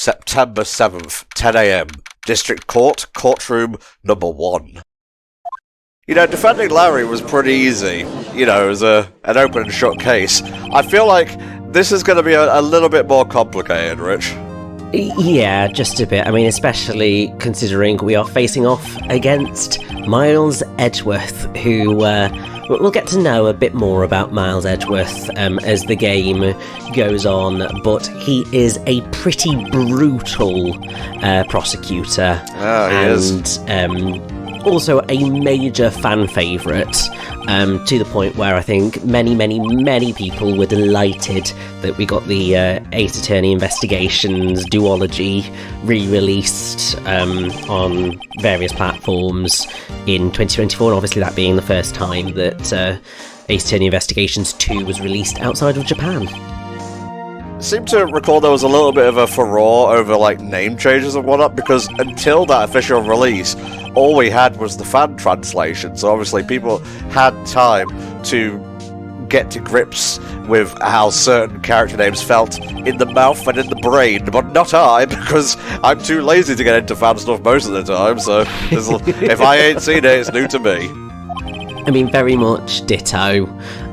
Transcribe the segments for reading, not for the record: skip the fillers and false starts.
September 7th, 10 a.m. District Court, courtroom number 1. You know, defending Larry was pretty easy. You know, it was an open and shut case. I feel like this is going to be a little bit more complicated, Rich. Yeah, just a bit. I mean, especially considering we are facing off against Miles Edgeworth, who we'll get to know a bit more about Miles Edgeworth as the game goes on, but he is a pretty brutal prosecutor. Oh, he is. Also a major fan favourite, to the point where I think many people were delighted that we got the Ace Attorney Investigations duology re-released on various platforms in 2024, and obviously that being the first time that Ace Attorney Investigations 2 was released outside of Japan. I seem to recall there was a little bit of a furore over, like, name changes and whatnot, because until that official release, all we had was the fan translation, so obviously people had time to get to grips with how certain character names felt in the mouth and in the brain, but not I, because I'm too lazy to get into fan stuff most of the time, so if I ain't seen it, it's new to me. I mean, very much ditto.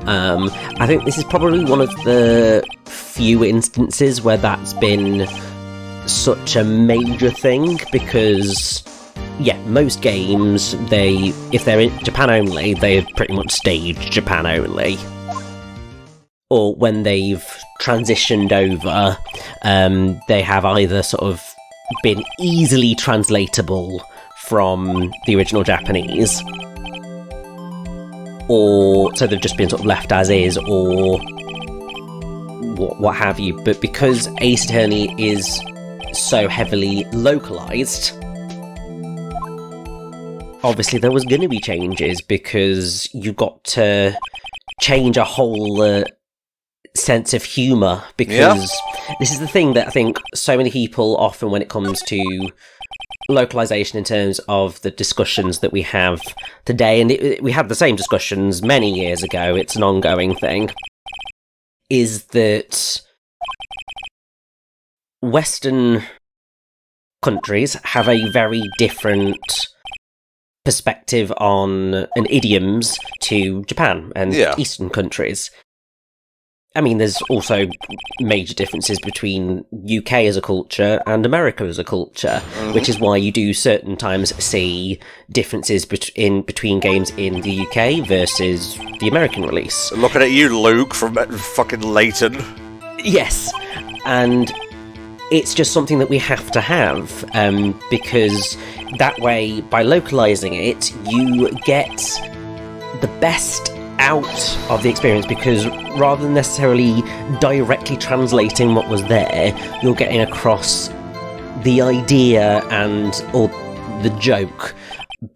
I think this is probably one of the few instances where that's been such a major thing, because yeah, most games, if they're in Japan only, they pretty much stayed Japan only. Or when they've transitioned over, they have either sort of been easily translatable from the original Japanese, or so they've just been sort of left as is, or what have you. But because Ace Attorney is so heavily localized, obviously there was going to be changes, because you got to change a whole sense of humour, because this is the thing that I think so many people often, when it comes to localization in terms of the discussions that we have today, and we had the same discussions many years ago, it's an ongoing thing, is that Western countries have a very different perspective on and idioms to Japan and Eastern countries. I mean, there's also major differences between UK as a culture and America as a culture, which is why you do certain times see differences between games in the UK versus the American release. Looking at you, Luke, from fucking Leighton. Yes, and it's just something that we have to have, because that way, by localizing it, you get the best out of the experience, because rather than necessarily directly translating what was there, you're getting across the idea or the joke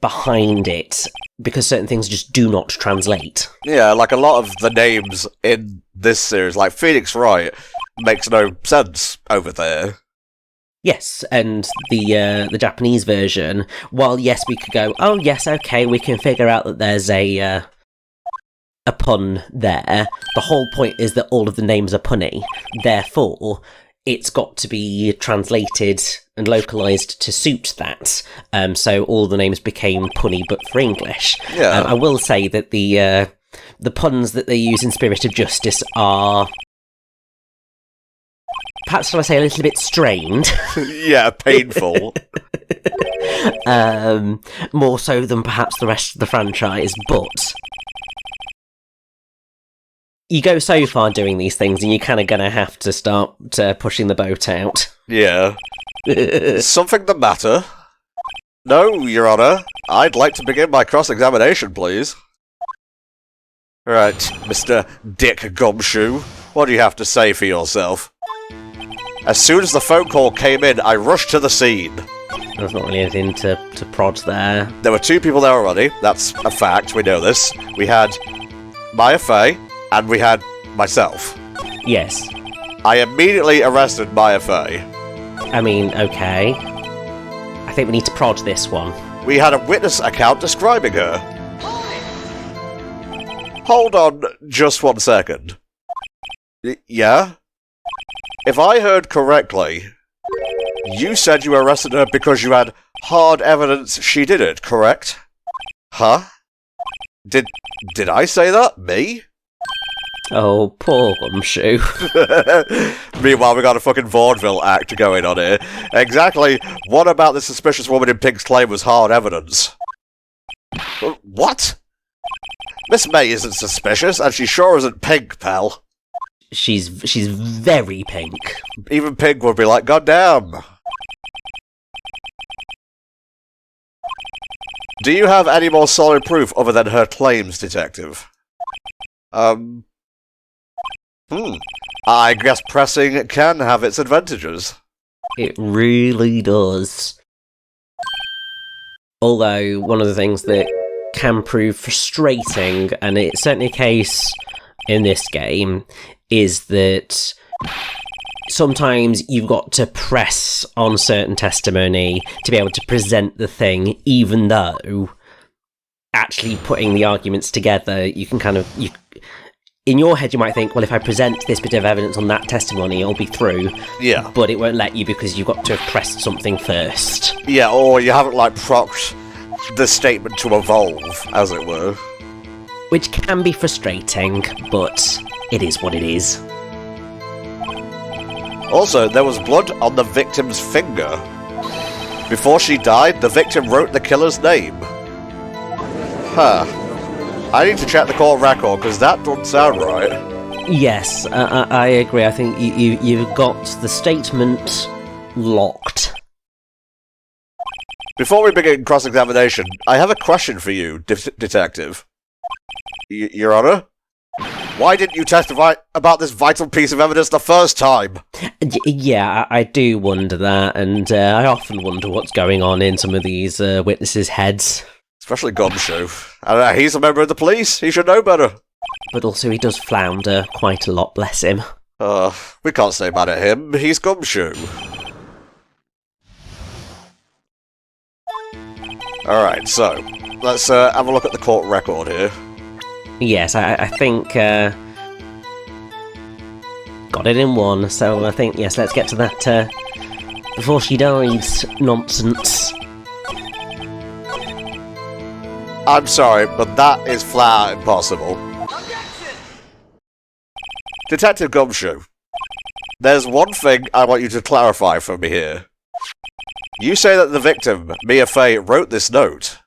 behind it, because certain things just do not translate. Yeah, like a lot of the names in this series, like Phoenix Wright, makes no sense over there. Yes, and the Japanese version, while yes, we could go, oh yes, okay, we can figure out that there's a pun there, the whole point is that all of the names are punny, therefore it's got to be translated and localized to suit that, so all the names became punny but for English. I will say that the puns that they use in Spirit of Justice are, perhaps shall I say, a little bit strained. Yeah, painful. More so than perhaps the rest of the franchise, but you go so far doing these things, and you're kind of going to have to start pushing the boat out. Yeah. Something the matter? No, Your Honour. I'd like to begin my cross-examination, please. Right, Mr. Dick Gumshoe, what do you have to say for yourself? As soon as the phone call came in, I rushed to the scene. There's not really anything to prod there. There were 2 people there already, that's a fact, we know this. We had Maya Fey, and we had myself. Yes. I immediately arrested Maya Fey. I mean, okay. I think we need to prod this one. We had a witness account describing her. Hold on just 1 second. Yeah? If I heard correctly, You said you arrested her because you had hard evidence she did it, correct? Huh? Did I say that? Me? Oh, poor Gumshoe. Meanwhile, we got a fucking vaudeville act going on here. Exactly. What about the suspicious woman in pink's claim was hard evidence? What? Miss May isn't suspicious, and she sure isn't pink, pal. She's very pink. Even Pink would be like, goddamn. Do you have any more solid proof other than her claims, Detective? I guess pressing can have its advantages. It really does. Although, one of the things that can prove frustrating, and it's certainly a case in this game, is that sometimes you've got to press on certain testimony to be able to present the thing, even though actually putting the arguments together, you can kind of... in your head, you might think, well, if I present this bit of evidence on that testimony, it'll be through. Yeah. But it won't let you because you've got to have pressed something first. Yeah, or you haven't, propped the statement to evolve, as it were. Which can be frustrating, but it is what it is. Also, there was blood on the victim's finger. Before she died, the victim wrote the killer's name. Huh. I need to check the court record, because that doesn't sound right. Yes, I agree. I think you've got the statement locked. Before we begin cross-examination, I have a question for you, Detective. Your Honor? Why didn't you testify about this vital piece of evidence the first time? Yeah, I do wonder that, and I often wonder what's going on in some of these witnesses' heads. Especially Gumshoe. He's a member of the police. He should know better. But also he does flounder quite a lot, bless him. We can't say mad at him. He's Gumshoe. Alright, so, let's have a look at the court record here. Yes, I think... got it in one, so I think, yes, let's get to that before she dies nonsense. I'm sorry, but that is flat out impossible. Detective Gumshoe, there's one thing I want you to clarify for me here. You say that the victim, Mia Fey, wrote this note.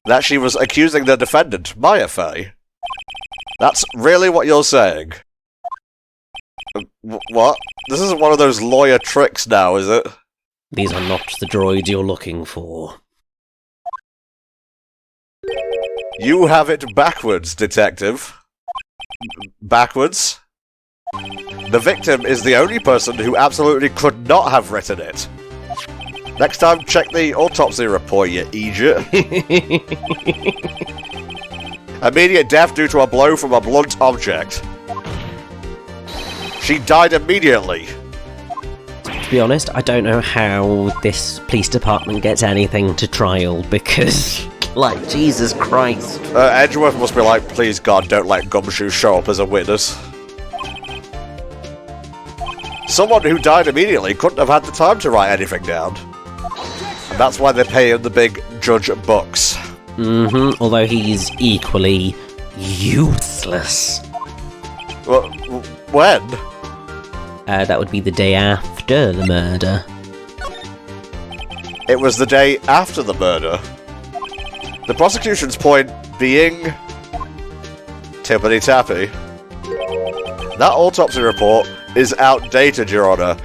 That she was accusing the defendant, Maya Fey. That's really what you're saying? What? This isn't one of those lawyer tricks now, is it? These are not the droids you're looking for. You have it backwards, Detective. Backwards? The victim is the only person who absolutely could not have written it. Next time, check the autopsy report, you idiot. Immediate death due to a blow from a blunt object. She died immediately. To be honest, I don't know how this police department gets anything to trial, because... like, Jesus Christ. Edgeworth must be like, please God, don't let Gumshoe show up as a witness. Someone who died immediately couldn't have had the time to write anything down. And that's why they pay him the big judge bucks. Although he's equally useless. Well, when? That would be the day after the murder. It was the day after the murder. The prosecution's point being... tippity-tappy. That autopsy report is outdated, Your Honor.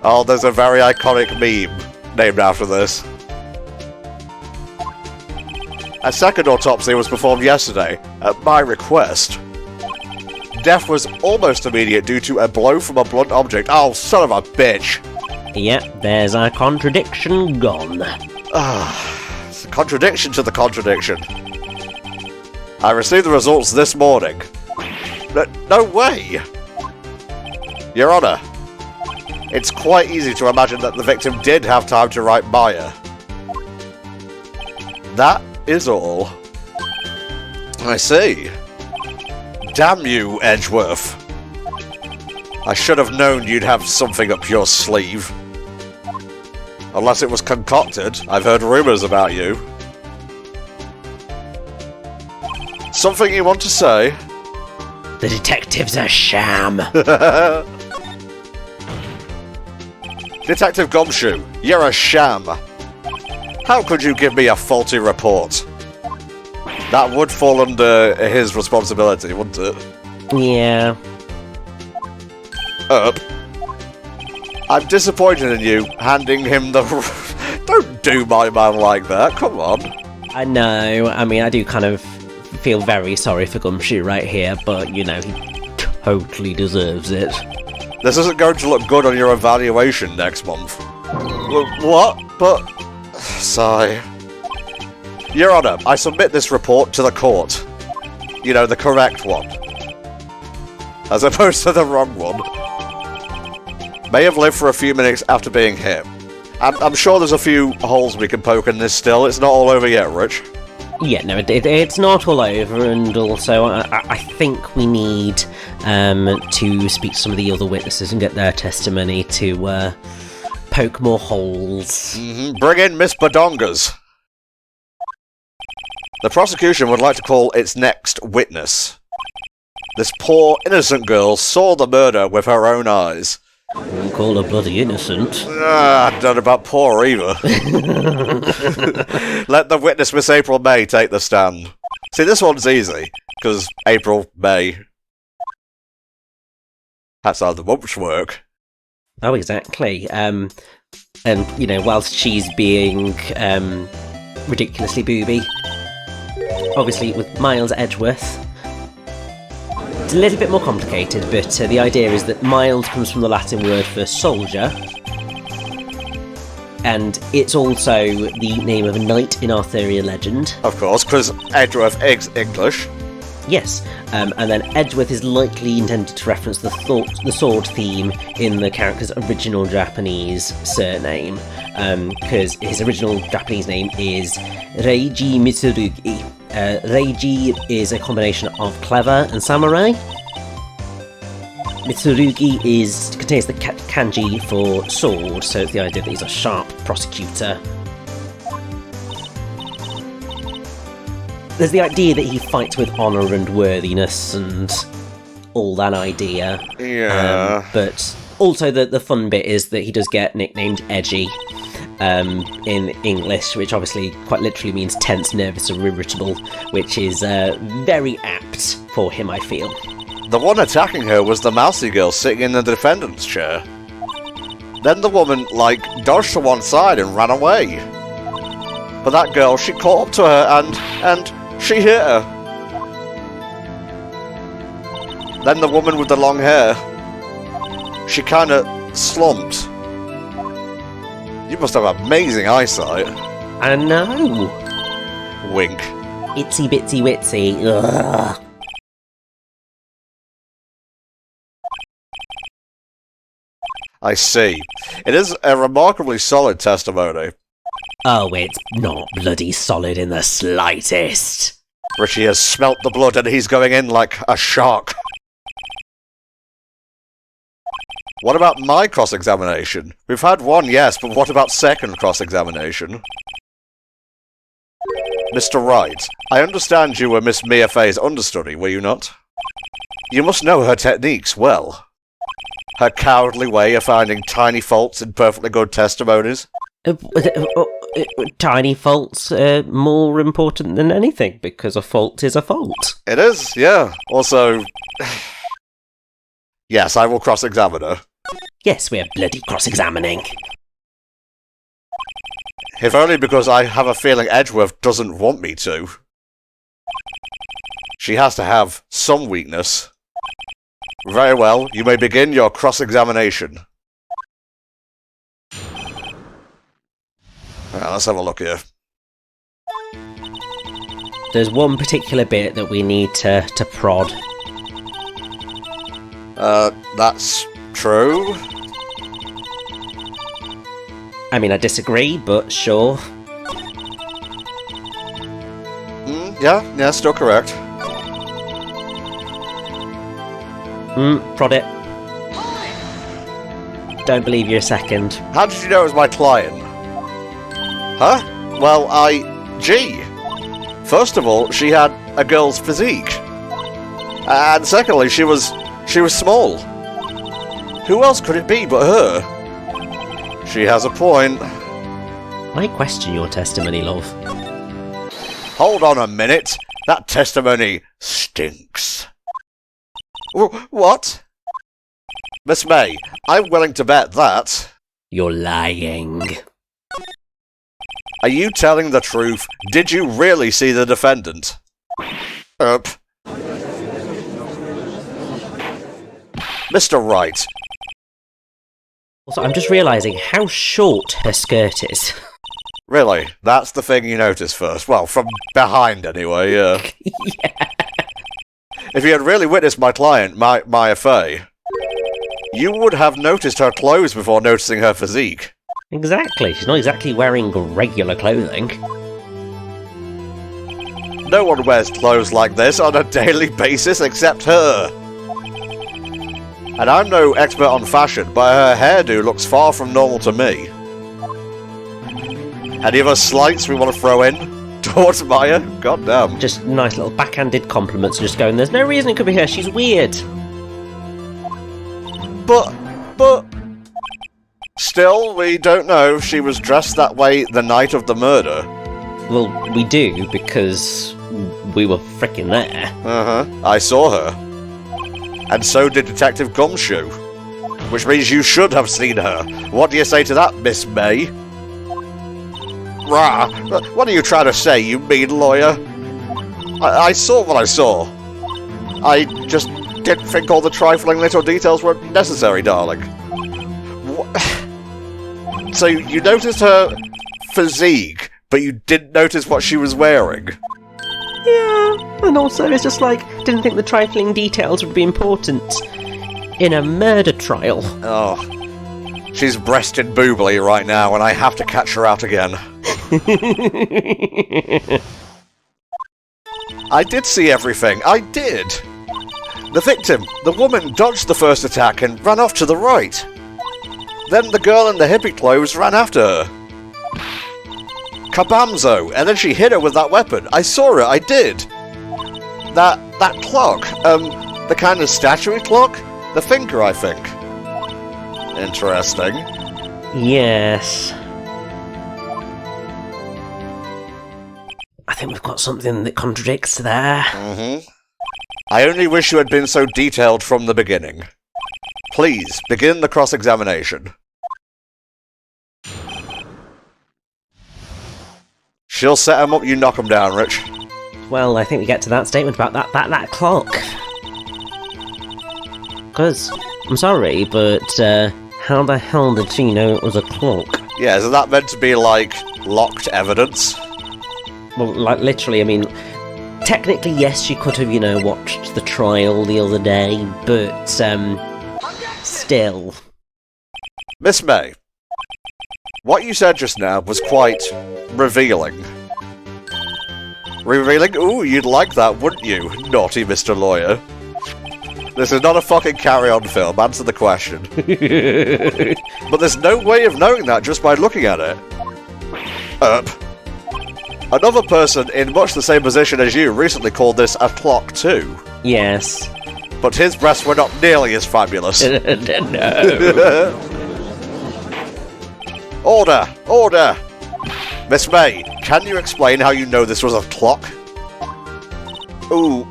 Oh, there's a very iconic meme named after this. A second autopsy was performed yesterday, at my request. Death was almost immediate due to a blow from a blunt object. Oh, son of a bitch! Yep, there's our contradiction gone. It's a contradiction to the contradiction. I received the results this morning. No way! Your Honor, it's quite easy to imagine that the victim did have time to write Maya. That is all. I see. Damn you, Edgeworth. I should have known you'd have something up your sleeve. Unless it was concocted. I've heard rumours about you. Something you want to say? The detective's a sham. Detective Gumshoe, you're a sham. How could you give me a faulty report? That would fall under his responsibility, wouldn't it? Yeah. I'm disappointed in you handing him the... Don't do my man like that, come on. I know, I mean, I do kind of feel very sorry for Gumshoe right here, but, you know, he totally deserves it. This isn't going to look good on your evaluation next month. What? But... Sigh. Your Honour, I submit this report to the court. You know, the correct one. As opposed to the wrong one. May have lived for a few minutes after being hit. I'm sure there's a few holes we can poke in this still. It's not all over yet, Rich. Yeah, no, it's not all over, and also I think we need to speak to some of the other witnesses and get their testimony to poke more holes. Bring in Miss Badongas. The prosecution would like to call its next witness. This poor, innocent girl saw the murder with her own eyes. Wouldn't call her bloody innocent. I don't know about poor either. Let the witness, Miss April May, take the stand. See, this one's easy, because April May. That's how the months work. Oh, exactly. And, you know, whilst she's being ridiculously booby, obviously with Miles Edgeworth, it's a little bit more complicated, but the idea is that Miles comes from the Latin word for soldier, and it's also the name of a knight in Arthurian legend. Of course, because Edgeworth is English. Yes, and then Edgeworth is likely intended to reference the sword theme in the character's original Japanese surname, because his original Japanese name is Reiji Mitsurugi. Reiji is a combination of clever and samurai. Mitsurugi contains the kanji for sword, so it's the idea that he's a sharp prosecutor. There's the idea that he fights with honour and worthiness and all that idea. Yeah. But also the fun bit is that he does get nicknamed Edgy in English, which obviously quite literally means tense, nervous or irritable, which is very apt for him, I feel. The one attacking her was the mousy girl sitting in the defendant's chair. Then the woman, dodged to one side and ran away. But that girl, she caught up to her and she hit her. Then the woman with the long hair, she kinda slumped. You must have amazing eyesight. I know. Wink. Itsy bitsy witsy. Ugh. I see. It is a remarkably solid testimony. Oh, it's not bloody solid in the slightest. Richie has smelt the blood and he's going in like a shark. What about my cross-examination? We've had one, yes, but what about second cross-examination? Mr. Wright, I understand you were Miss Mia Fey's understudy, were you not? You must know her techniques well. Her cowardly way of finding tiny faults in perfectly good testimonies. Tiny faults are more important than anything, because a fault is a fault. It is, yeah. Also, yes, I will cross-examine her. Yes, we're bloody cross-examining. If only because I have a feeling Edgeworth doesn't want me to. She has to have some weakness. Very well, you may begin your cross-examination. Let's have a look here. There's one particular bit that we need to prod. That's true. I mean, I disagree, but sure. Yeah, still correct. Prod it. Don't believe you're a second. How did you know it was my client? Huh? Well, Gee. First of all, she had a girl's physique. And secondly, she was small. Who else could it be but her? She has a point. I question your testimony, love. Hold on a minute. That testimony stinks. What? Miss May, I'm willing to bet that... You're lying. Are you telling the truth? Did you really see the defendant? Mr. Wright. Also, I'm just realising how short her skirt is. Really? That's the thing you noticed first? Well, from behind anyway, yeah. Yeah. If you had really witnessed my client, Maya Fey, you would have noticed her clothes before noticing her physique. Exactly. She's not exactly wearing regular clothing. No one wears clothes like this on a daily basis except her. And I'm no expert on fashion, but her hairdo looks far from normal to me. Any other slights we want to throw in towards Maya? God damn. Just nice little backhanded compliments, just going, there's no reason it could be her, she's weird. But... Still, we don't know if she was dressed that way the night of the murder. Well, we do, because we were frickin' there. Uh-huh. I saw her. And so did Detective Gumshoe. Which means you should have seen her. What do you say to that, Miss May? Rah! What are you trying to say, you mean lawyer? I saw what I saw. I just didn't think all the trifling little details were necessary, darling. So you noticed her physique, but you didn't notice what she was wearing? Yeah, and also it's just like, didn't think the trifling details would be important in a murder trial. Oh. She's breasted boobily right now, and I have to catch her out again. I did see everything. I did. The victim, the woman, dodged the first attack and ran off to the right. Then the girl in the hippie clothes ran after her. Kabamzo! And then she hit her with that weapon. I saw it, I did. That clock, the kind of statuary clock? The thinker, I think. Interesting. Yes. I think we've got something that contradicts there. Mm-hmm. I only wish you had been so detailed from the beginning. Please, begin the cross-examination. She'll set him up, you knock him down, Rich. Well, I think we get to that statement about that clock. Because, I'm sorry, but how the hell did she know it was a clock? Yeah, isn't that meant to be, like, locked evidence? Well, like, literally, I mean, technically, yes, she could have, watched the trial the other day, but, still. Miss May, what you said just now was quite revealing. Revealing? Ooh, you'd like that, wouldn't you, naughty Mr. Lawyer? This is not a fucking carry-on film, answer the question. But there's no way of knowing that just by looking at it. Another person in much the same position as you recently called this a clock too. Yes. But his breasts were not nearly as fabulous. No. Order! Order! Miss May, can you explain how you know this was a clock? Ooh,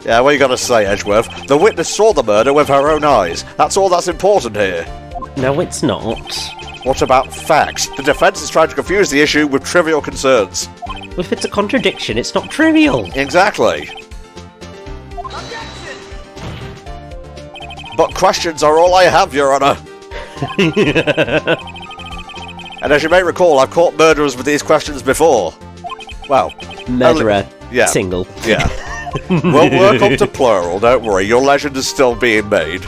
Yeah, what you gotta say, Edgeworth? The witness saw the murder with her own eyes. That's all that's important here. No, it's not. What about facts? The defense is trying to confuse the issue with trivial concerns. Well, if it's a contradiction, it's not trivial. Exactly. But questions are all I have, Your Honour. And as you may recall, I've caught murderers with these questions before. Well, murderer, yeah. Single. Yeah. We'll work up to plural, don't worry, your legend is still being made.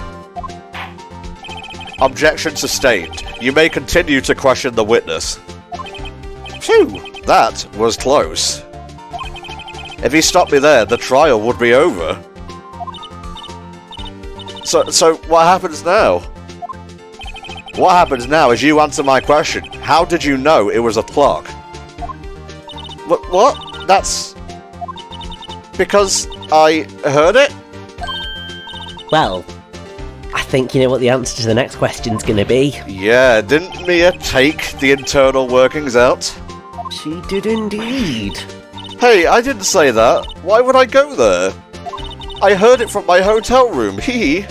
Objection sustained. You may continue to question the witness. Phew, that was close. If he stopped me there, the trial would be over. So what happens now? What happens now is you answer my question. How did you know it was a clock? What? That's... because I heard it? Well, I think you know what the answer to the next question's gonna be. Yeah, didn't Mia take the internal workings out? She did indeed. Hey, I didn't say that. Why would I go there? I heard it from my hotel room. Hee.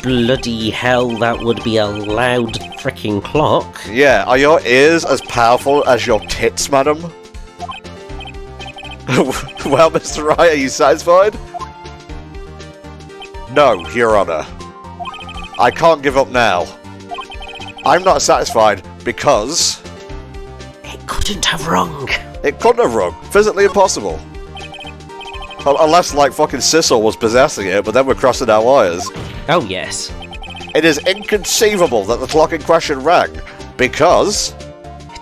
Bloody hell, that would be a loud frickin' clock. Yeah, are your ears as powerful as your tits, madam? Well, Mr. Wright, are you satisfied? No, Your Honor. I can't give up now. I'm not satisfied because... it couldn't have rung. it couldn't have rung. Physically impossible. Unless, like, fucking Sissel was possessing it, but then we're crossing our wires. Oh, yes. It is inconceivable that the clock in question rang, because...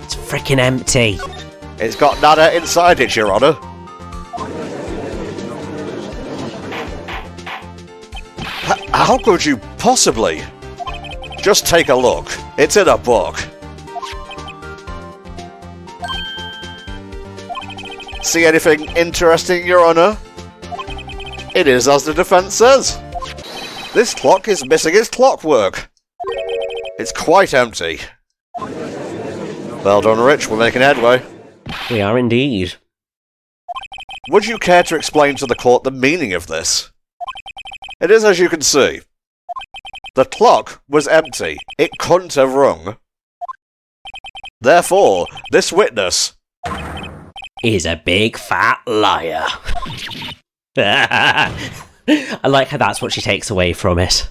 it's frickin' empty. it's got nada inside it, Your Honor. How could you possibly? Just take a look. It's in a book. See anything interesting, Your Honor? It is as the defense says. This clock is missing its clockwork. It's quite empty. Well done, Rich. We're making headway. We are indeed. Would you care to explain to the court the meaning of this? It is as you can see. The clock was empty. It couldn't have rung. Therefore, this witness is a big fat liar. I like how that's what she takes away from it.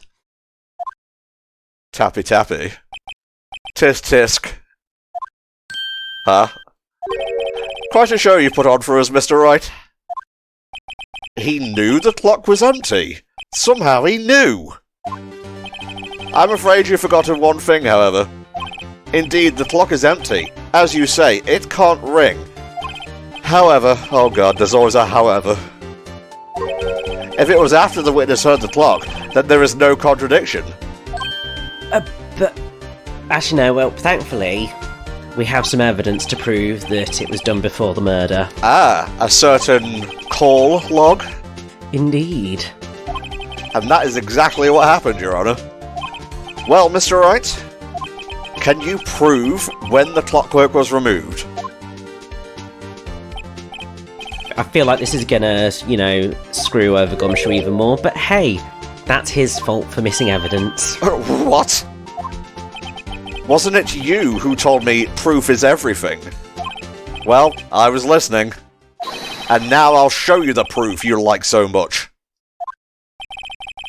Tappy tappy. Tisk tisk. Huh? Quite a show you put on for us, Mr. Wright. He knew the clock was empty. Somehow he knew. I'm afraid you've forgotten one thing, however. Indeed, the clock is empty. As you say, it can't ring. However, oh god, there's always a however. If it was after the witness heard the clock, then there is no contradiction. But... actually no, well, thankfully, we have some evidence to prove that it was done before the murder. Ah, a certain call log? Indeed. And that is exactly what happened, Your Honor. Well, Mr. Wright, can you prove when the clockwork was removed? I feel like this is gonna, you know, screw over Gumshoe even more, but hey, that's his fault for missing evidence. What? Wasn't it you who told me proof is everything? Well, I was listening. And now I'll show you the proof you like so much.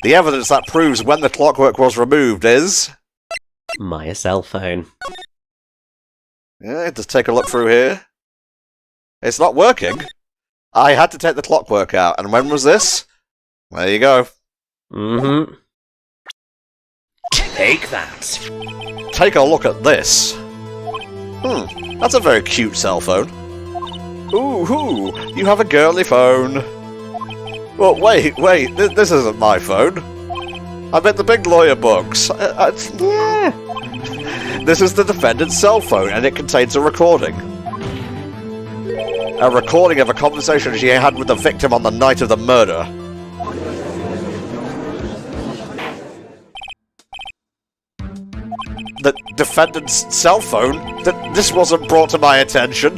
The evidence that proves when the clockwork was removed is... my cell phone. Yeah, just take a look through here. It's not working. I had to take the clockwork out, and when was this? There you go. Mm-hmm. Take that. Take a look at this. That's a very cute cell phone. Ooh, you have a girly phone. Well, wait, this isn't my phone. I meant the big lawyer books. This is the defendant's cell phone, and it contains a recording. A recording of a conversation she had with the victim on the night of the murder. The defendant's cell phone? This wasn't brought to my attention.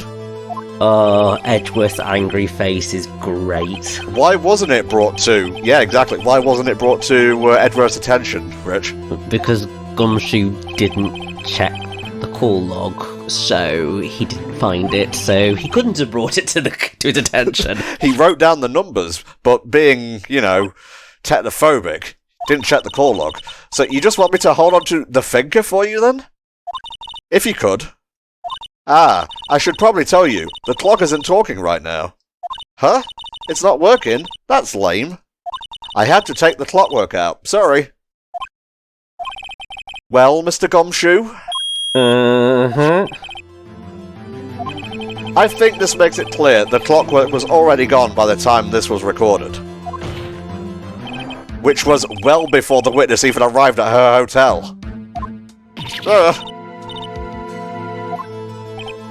Oh, Edgeworth's angry face is great. Why wasn't it brought to... yeah, exactly. Why wasn't it brought to Edgeworth's attention, Rich? Because Gumshoe didn't check the call log, so he didn't find it, so he couldn't have brought it to his attention. He wrote down the numbers, but being, you know, technophobic, didn't check the call log. So you just want me to hold on to the finger for you, then? If you could. Ah, I should probably tell you, the clock isn't talking right now. Huh? It's not working? That's lame. I had to take the clockwork out. Sorry. Well, Mr. Gumshoe? Uh-huh. I think this makes it clear the clockwork was already gone by the time this was recorded. Which was well before the witness even arrived at her hotel.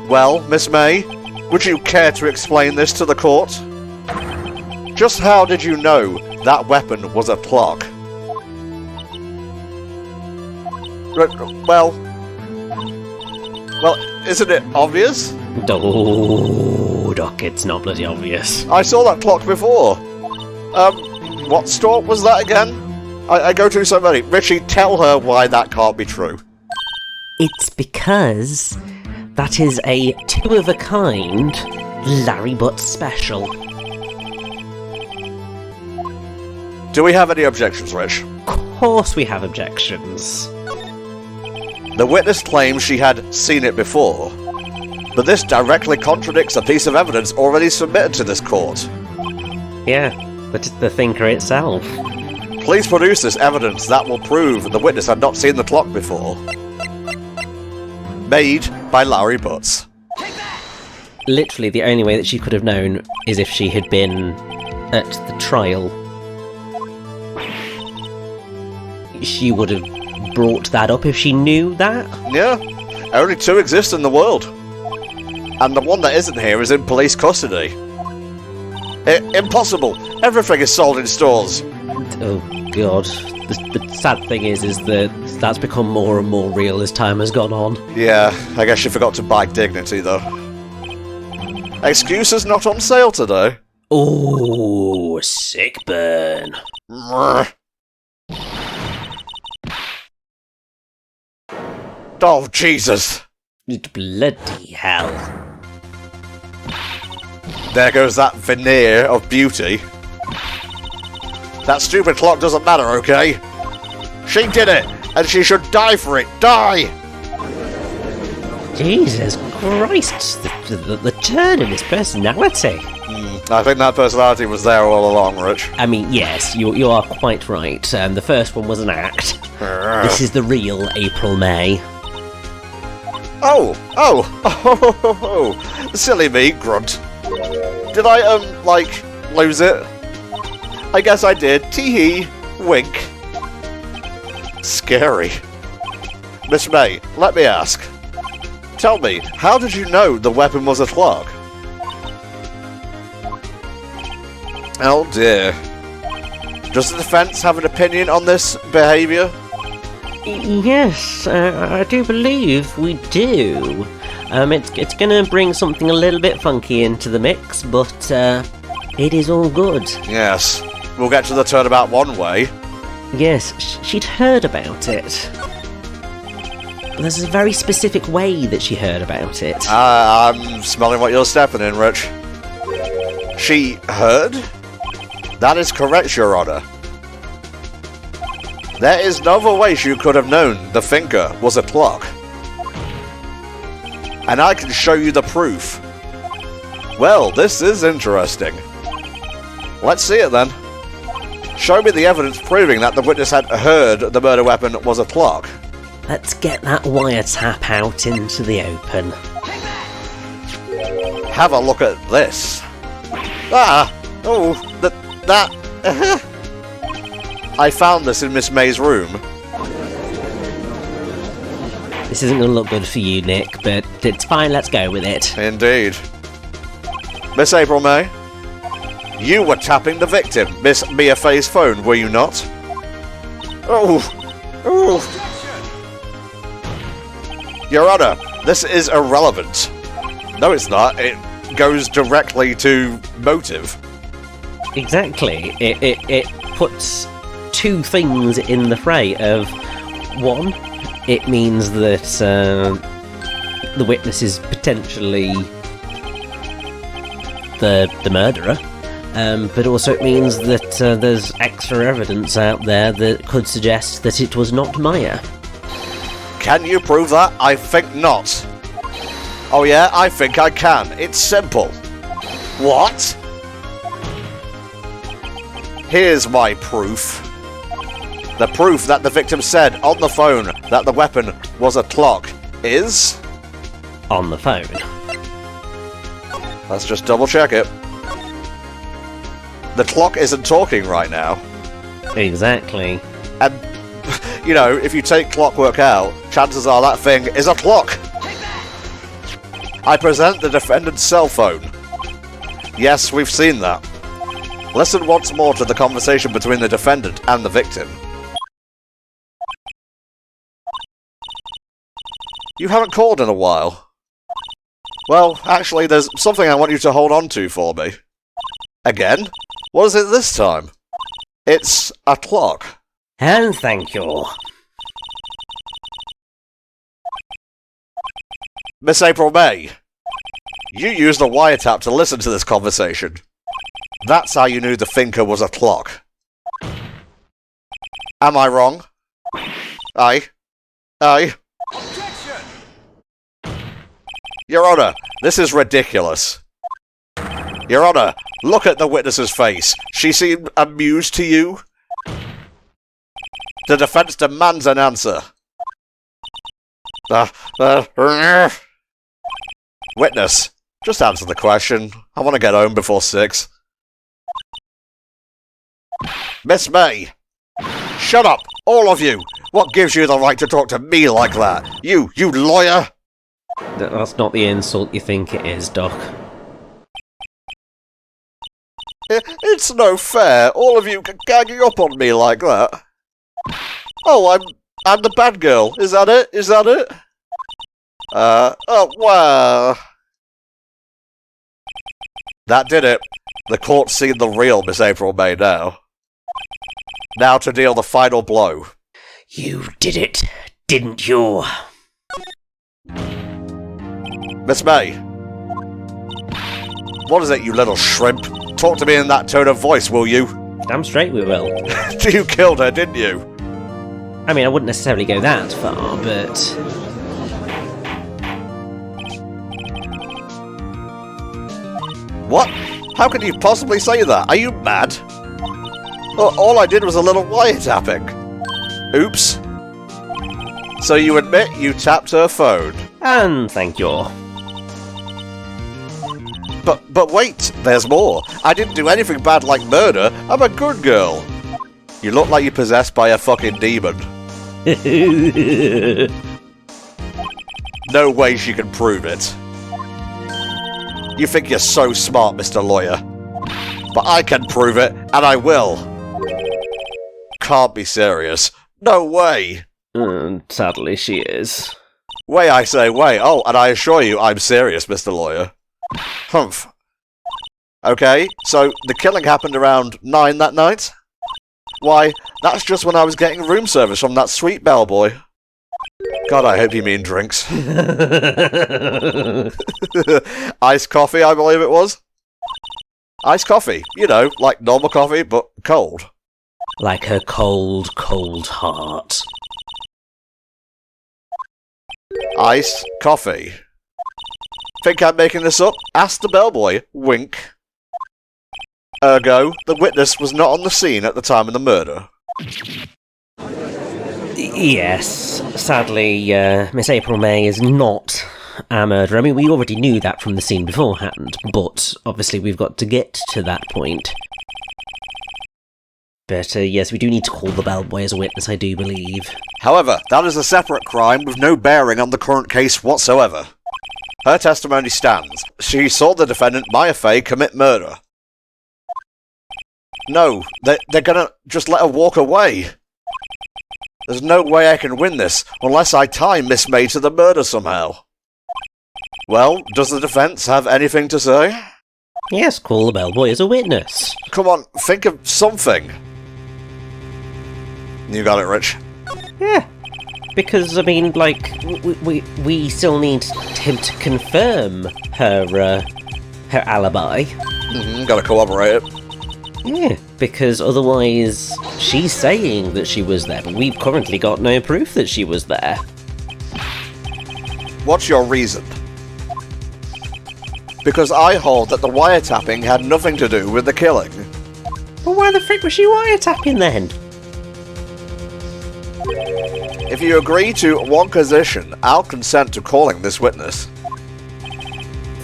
Well, Miss May, would you care to explain this to the court? Just how did you know that weapon was a clock? Well, isn't it obvious? Oh, Doc, it's not bloody obvious. I saw that clock before. What store was that again? I go to so many. Richie, tell her why that can't be true. It's because that is a two-of-a-kind Larry Butt special. Do we have any objections, Rich? Of course we have objections. The witness claims she had seen it before, but this directly contradicts a piece of evidence already submitted to this court. Yeah, but it's the thinker itself. Please produce this evidence that will prove the witness had not seen the clock before. Made by Larry Butts. Literally, the only way that she could have known is if she had been at the trial. She would have brought that up if she knew that. Yeah, only two exist in the world. And the one that isn't here is in police custody. Impossible! Everything is sold in stores. Oh god. The sad thing is that that's become more and more real as time has gone on. Yeah, I guess she forgot to buy dignity though. Excuses not on sale today. Oh, sick burn. Oh, Jesus! Bloody hell. There goes that veneer of beauty. That stupid clock doesn't matter, okay? She did it, and she should die for it. Die! Jesus Christ, the turn in his personality. I think that personality was there all along, Rich. I mean, yes, you are quite right. The first one was an act. This is the real April May. Oh! Silly me, Grunt. Did I, lose it? I guess I did. Tee-hee. Wink. Scary. Miss May, let me ask. Tell me, how did you know the weapon was a clock? Oh dear. Does the defense have an opinion on this behavior? Yes, I do believe we do. It's going to bring something a little bit funky into the mix, but it is all good. Yes. We'll get to the turnabout one way. Yes, she'd heard about it. There's a very specific way that she heard about it. I'm smelling what you're stepping in, Rich. She heard? That is correct, Your Honor. There is no other way she could have known the thinker was a clock. And I can show you the proof. Well, this is interesting. Let's see it then. Show me the evidence proving that the witness had heard the murder weapon was a clock. Let's get that wiretap out into the open. Have a look at this. Ah! Oh, that... I found this in Miss May's room. This isn't going to look good for you, Nick, but it's fine, let's go with it. Indeed. Miss April May, you were tapping the victim, Miss Mia Fay's phone, were you not? Oh! Your Honor, this is irrelevant. No, it's not. It goes directly to motive. Exactly. It puts two things in the fray of, one, it means that the witness is potentially the murderer, but also it means that there's extra evidence out there that could suggest that it was not Maya. Can you prove that? I think not. Oh yeah, I think I can. It's simple. What? Here's my proof. The proof that the victim said on the phone that the weapon was a clock is... On the phone. Let's just double check it. The clock isn't talking right now. Exactly. And You know, if you take clockwork out, chances are that thing is a clock. I present the defendant's cell phone. Yes, we've seen that. Listen once more to the conversation between the defendant and the victim. You haven't called in a while. Well, actually, there's something I want you to hold on to for me. Again? What is it this time? It's a clock. And thank you. Miss April May, you used a wiretap to listen to this conversation. That's how you knew the thinker was a clock. Am I wrong? Aye. Objection! Your Honour, this is ridiculous. Your Honour, look at the witness's face. She seemed amused to you. The defence demands an answer. Witness, just answer the question. I want to get home before 6. Miss May! Shut up, all of you! What gives you the right to talk to me like that? You lawyer! That's not the insult you think it is, Doc. It's no fair, all of you ganging up on me like that. Oh, I'm the bad girl, is that it? Oh, well... That did it. The court's seen the real Miss April May now. Now to deal the final blow. You did it, didn't you? Miss May. What is it, you little shrimp? Talk to me in that tone of voice, will you? Damn straight we will. You killed her, didn't you? I mean, I wouldn't necessarily go that far, but... What? How can you possibly say that? Are you mad? All I did was a little wiretapping. Oops. So you admit you tapped her phone? And thank you. But wait, there's more. I didn't do anything bad like murder. I'm a good girl. You look like you're possessed by a fucking demon. No way she can prove it. You think you're so smart, Mr. Lawyer. But I can prove it, and I will. Can't be serious. No way. Sadly, she is. Way, I say, way. Oh, and I assure you, I'm serious, Mr. Lawyer. Humph. Okay, so the killing happened around 9 that night? Why, that's just when I was getting room service from that sweet bellboy. God, I hope you mean drinks. Iced coffee, I believe it was. Iced coffee, you know, like normal coffee, but cold. Like her cold, cold heart. Iced coffee. Think I'm making this up? Ask the bellboy. Wink. Ergo, the witness was not on the scene at the time of the murder. Yes, sadly, Miss April May is not a murderer. I mean, we already knew that from the scene beforehand, but obviously we've got to get to that point. But yes, we do need to call the bellboy as a witness, I do believe. However, that is a separate crime with no bearing on the current case whatsoever. Her testimony stands. She saw the defendant, Maya Fey, commit murder. No, they're gonna just let her walk away. There's no way I can win this unless I tie Miss May to the murder somehow. Well, does the defence have anything to say? Yes, call the bellboy as a witness. Come on, think of something. You got it, Rich. Yeah, because, I mean, like, we still need him to confirm her alibi. Gotta corroborate it. Yeah, because otherwise she's saying that she was there, but we've currently got no proof that she was there. What's your reason? Because I hold that the wiretapping had nothing to do with the killing. Well, why the frick was she wiretapping then? If you agree to one condition, I'll consent to calling this witness.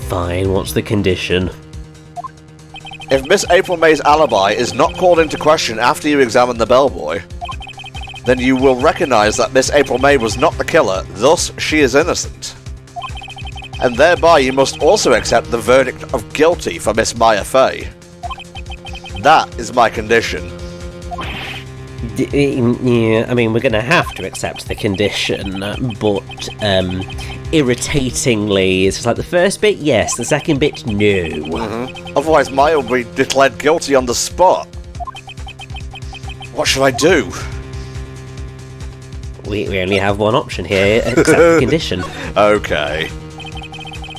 Fine, what's the condition? If Miss April May's alibi is not called into question after you examine the bellboy, then you will recognise that Miss April May was not the killer, thus she is innocent. And thereby you must also accept the verdict of guilty for Miss Maya Fey. That is my condition. Yeah, I mean, we're going to have to accept the condition, but irritatingly, it's just like the first bit, yes, the second bit, no. Otherwise Maya will be declared guilty on the spot. What should I do? We only have one option here, accept the condition. Okay.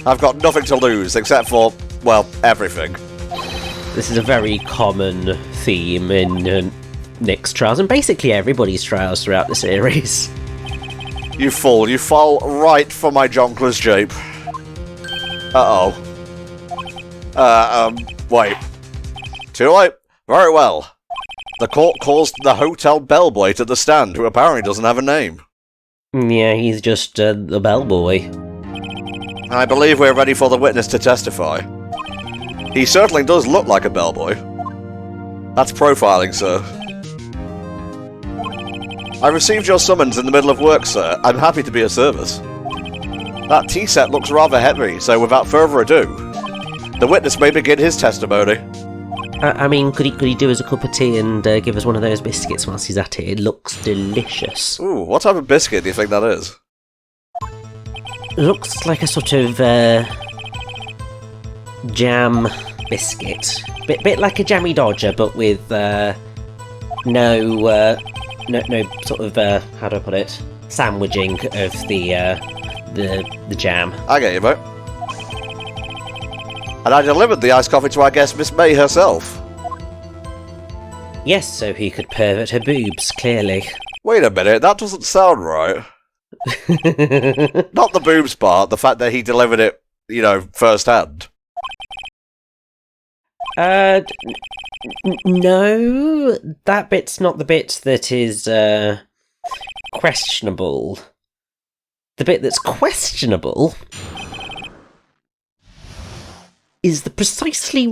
I've got nothing to lose, except for, well, everything. This is a very common theme in Nick's trials, and basically everybody's trials throughout the series. You fool, you fall right for my jonglers jape. Uh-oh. Wait. Too late. Very well. The court calls the hotel bellboy to the stand, who apparently doesn't have a name. Yeah, he's just the bellboy. I believe we're ready for the witness to testify. He certainly does look like a bellboy. That's profiling, sir. I received your summons in the middle of work, sir. I'm happy to be of service. That tea set looks rather heavy, so without further ado, the witness may begin his testimony. I mean, could he do us a cup of tea and give us one of those biscuits whilst he's at it? It looks delicious. Ooh, what type of biscuit do you think that is? It looks like a sort of jam biscuit. Bit like a jammy dodger, but with no sort of how do I put it? Sandwiching of the jam. I get you, mate. And I delivered the iced coffee to our guest, Miss May herself. Yes, so he could pervert her boobs, clearly. Wait a minute, that doesn't sound right. Not the boobs part, the fact that he delivered it, you know, first hand. No, that bit's not the bit that is questionable. The bit that's questionable is the precisely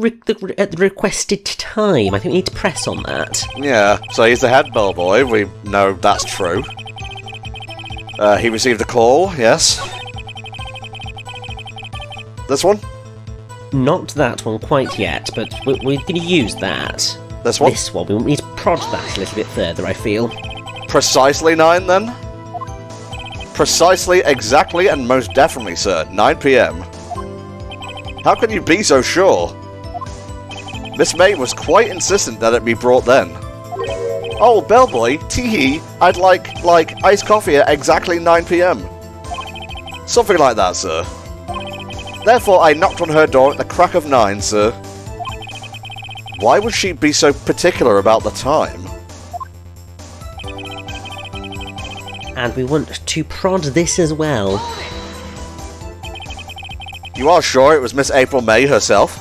at the requested time. I think we need to press on that. Yeah, so he's the head bellboy, we know that's true. He received a call, yes. This one? Not that one quite yet, but we're going to use that. This one? This one. We need to prod that a little bit further, I feel. Precisely 9, then? Precisely, exactly, and most definitely, sir. 9 PM. How can you be so sure? Miss May was quite insistent that it be brought then. Oh, bellboy, tee-hee, I'd like iced coffee at exactly 9 PM. Something like that, sir. Therefore, I knocked on her door at the crack of 9, sir. Why would she be so particular about the time? And we want to prod this as well. You are sure it was Miss April May herself?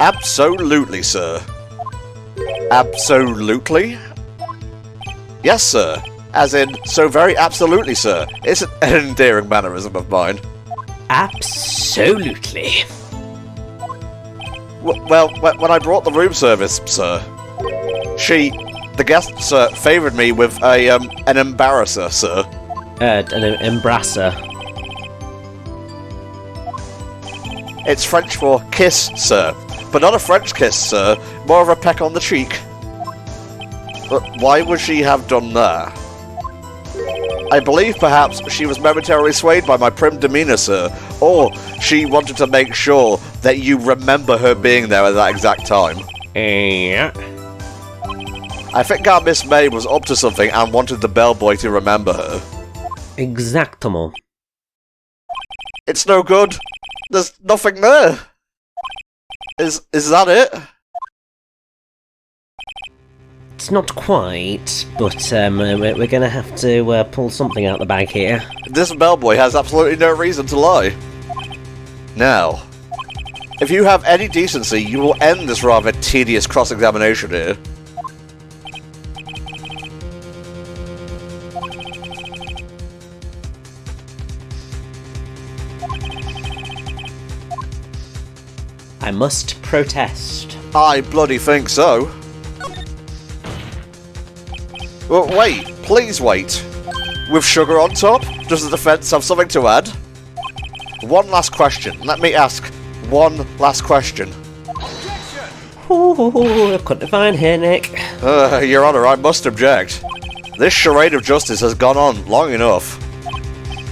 Absolutely, sir. Absolutely? Yes, sir. As in, so very absolutely, sir. It's an endearing mannerism of mine. Absolutely. Well, when I brought the room service, sir, the guest, sir, favoured me with an embarrasser, sir. An embrasser. It's French for kiss, sir. But not a French kiss, sir. More of a peck on the cheek. But why would she have done that? I believe perhaps she was momentarily swayed by my prim demeanour, sir. Or she wanted to make sure that you remember her being there at that exact time. Yeah. I think our Miss May was up to something and wanted the bellboy to remember her. Exactement. It's no good. There's nothing there. Is that it? It's not quite, but we're going to have to pull something out the bag here. This bellboy has absolutely no reason to lie. Now, if you have any decency, you will end this rather tedious cross-examination here. I must protest. I bloody think so. Well, wait, please wait. With sugar on top? Does the defense have something to add? One last question. Let me ask one last question. Ooh, I've got to find here, Nick. Your Honor, I must object. This charade of justice has gone on long enough.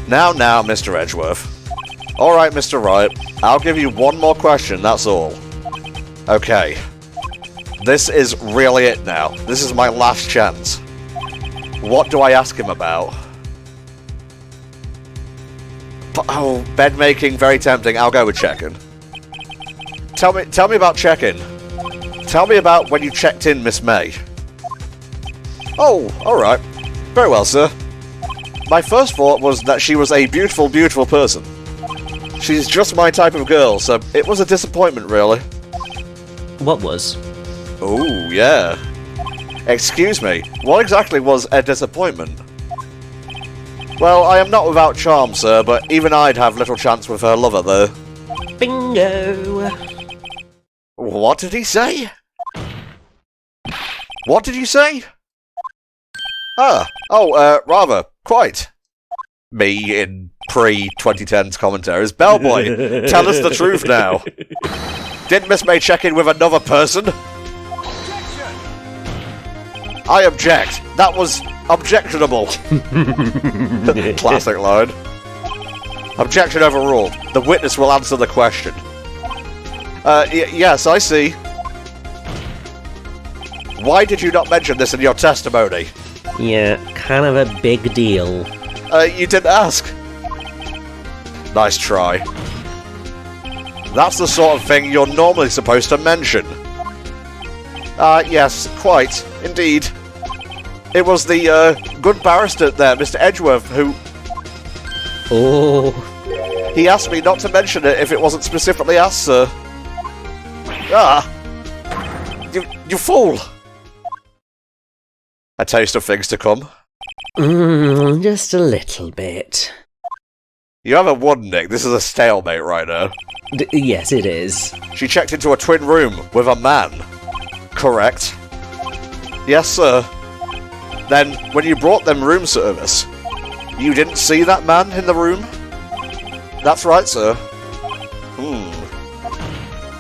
Now, Mr. Edgeworth. Alright, Mr. Wright, I'll give you one more question, that's all. Okay. This is really it now. This is my last chance. What do I ask him about? Oh, bed making, very tempting. I'll go with check-in. Tell me about check-in. Tell me about when you checked in, Miss May. Oh, alright. Very well, sir. My first thought was that she was a beautiful, beautiful person. She's just my type of girl, so it was a disappointment, really. What was? Oh, yeah. Excuse me, what exactly was a disappointment? Well, I am not without charm, sir, but even I'd have little chance with her lover, though. Bingo! What did he say? What did you say? Rather, quite. Me in pre-2010s commentaries. Bellboy, tell us the truth now. Did Miss May check in with another person? I object. That was objectionable. Classic line. Objection overruled. The witness will answer the question. Yes, I see. Why did you not mention this in your testimony? Yeah, kind of a big deal. You didn't ask. Nice try. That's the sort of thing you're normally supposed to mention. Yes, quite, indeed. It was the, good barrister there, Mr. Edgeworth, who... Oh. He asked me not to mention it if it wasn't specifically asked, sir. You fool! A taste of things to come. Just a little bit. You haven't won, Nick. This is a stalemate right now. Yes, it is. She checked into a twin room with a man. Correct. Yes, sir. Then, when you brought them room service, you didn't see that man in the room? That's right, sir.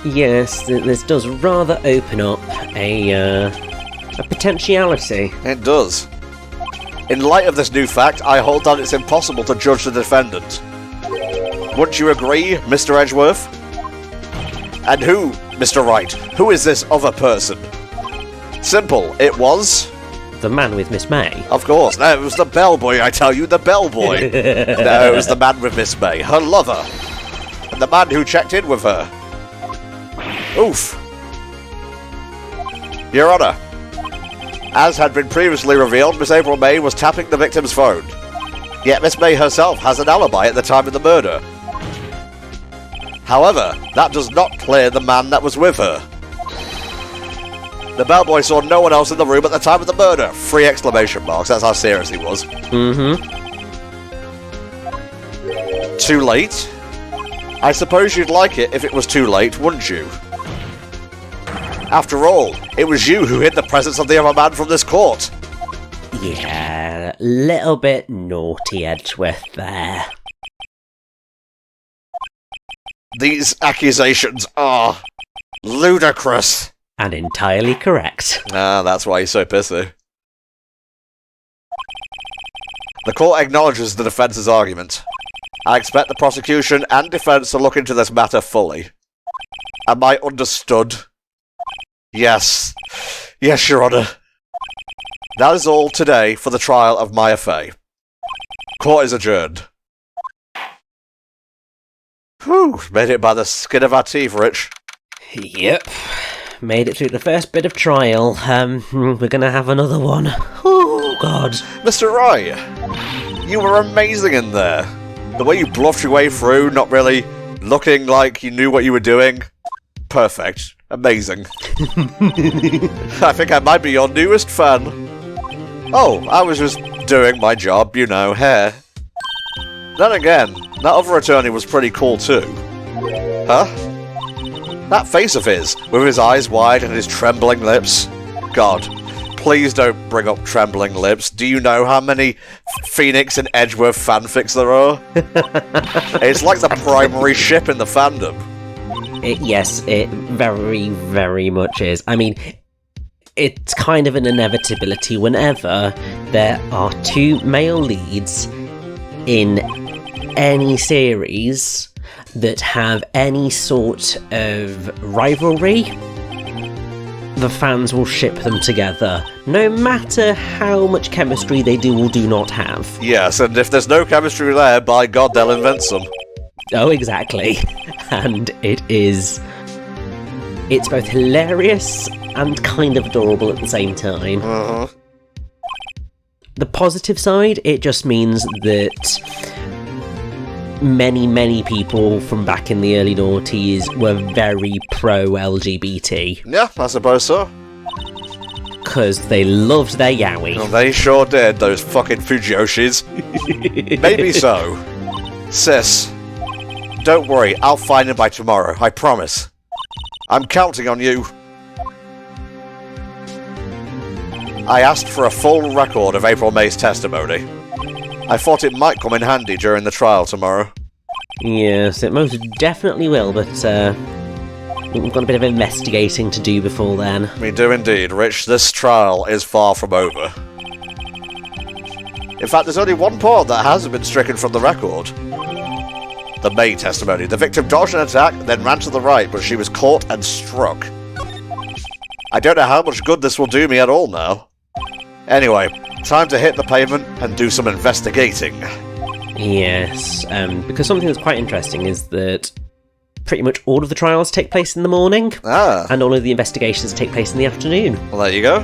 Yes, this does rather open up a potentiality. It does. In light of this new fact, I hold that it's impossible to judge the defendant. Wouldn't you agree, Mr. Edgeworth? And who, Mr. Wright, who is this other person? Simple, it was... The man with Miss May. Of course, no, it was the bellboy, I tell you, the bellboy. No, it was the man with Miss May, her lover. And the man who checked in with her. Oof. Your Honour, as had been previously revealed, Miss April May was tapping the victim's phone. Yet Miss May herself has an alibi at the time of the murder. However, that does not clear the man that was with her. The bellboy saw no one else in the room at the time of the murder. 3 exclamation marks, that's how serious he was. Too late? I suppose you'd like it if it was too late, wouldn't you? After all, it was you who hid the presence of the other man from this court. Yeah, a little bit naughty, Edgeworth there. These accusations are ludicrous. And entirely correct. That's why he's so pissy. The court acknowledges the defence's argument. I expect the prosecution and defense to look into this matter fully. Am I understood? Yes. Yes, Your Honour. That is all today for the trial of Maya Fey. Court is adjourned. Whew, made it by the skin of our teeth, Rich. Yep. Made it through the first bit of trial. We're gonna have another one. Oh, God. Mr. Wright, you were amazing in there. The way you bluffed your way through, not really looking like you knew what you were doing. Perfect. Amazing. I think I might be your newest fan. Oh, I was just doing my job, you know, hair. Then again, that other attorney was pretty cool too. Huh? That face of his, with his eyes wide and his trembling lips. God, please don't bring up Trembling Lips. Do you know how many Phoenix and Edgeworth fanfics there are? It's like the primary ship in the fandom. Yes, it very, very much is. I mean, it's kind of an inevitability whenever there are two male leads in any series that have any sort of rivalry. The fans will ship them together, no matter how much chemistry they do or do not have. Yes, and if there's no chemistry there, by God, they'll invent some. Oh, exactly. And it's both hilarious and kind of adorable at the same time. Uh-huh. The positive side, it just means that many, many people from back in the early noughties were very pro-LGBT. Yeah, I suppose so. Because they loved their yaoi. Well, they sure did, those fucking Fujoshis. Maybe so. Sis, don't worry, I'll find him by tomorrow, I promise. I'm counting on you. I asked for a full record of April May's testimony. I thought it might come in handy during the trial tomorrow. Yes, it most definitely will, but we've got a bit of investigating to do before then. We do indeed, Rich. This trial is far from over. In fact, there's only one part that hasn't been stricken from the record. The May testimony. The victim dodged an attack, then ran to the right, but she was caught and struck. I don't know how much good this will do me at all now. Anyway, time to hit the pavement and do some investigating. Yes, because something that's quite interesting is that pretty much all of the trials take place in the morning, and all of the investigations take place in the afternoon. Well, there you go.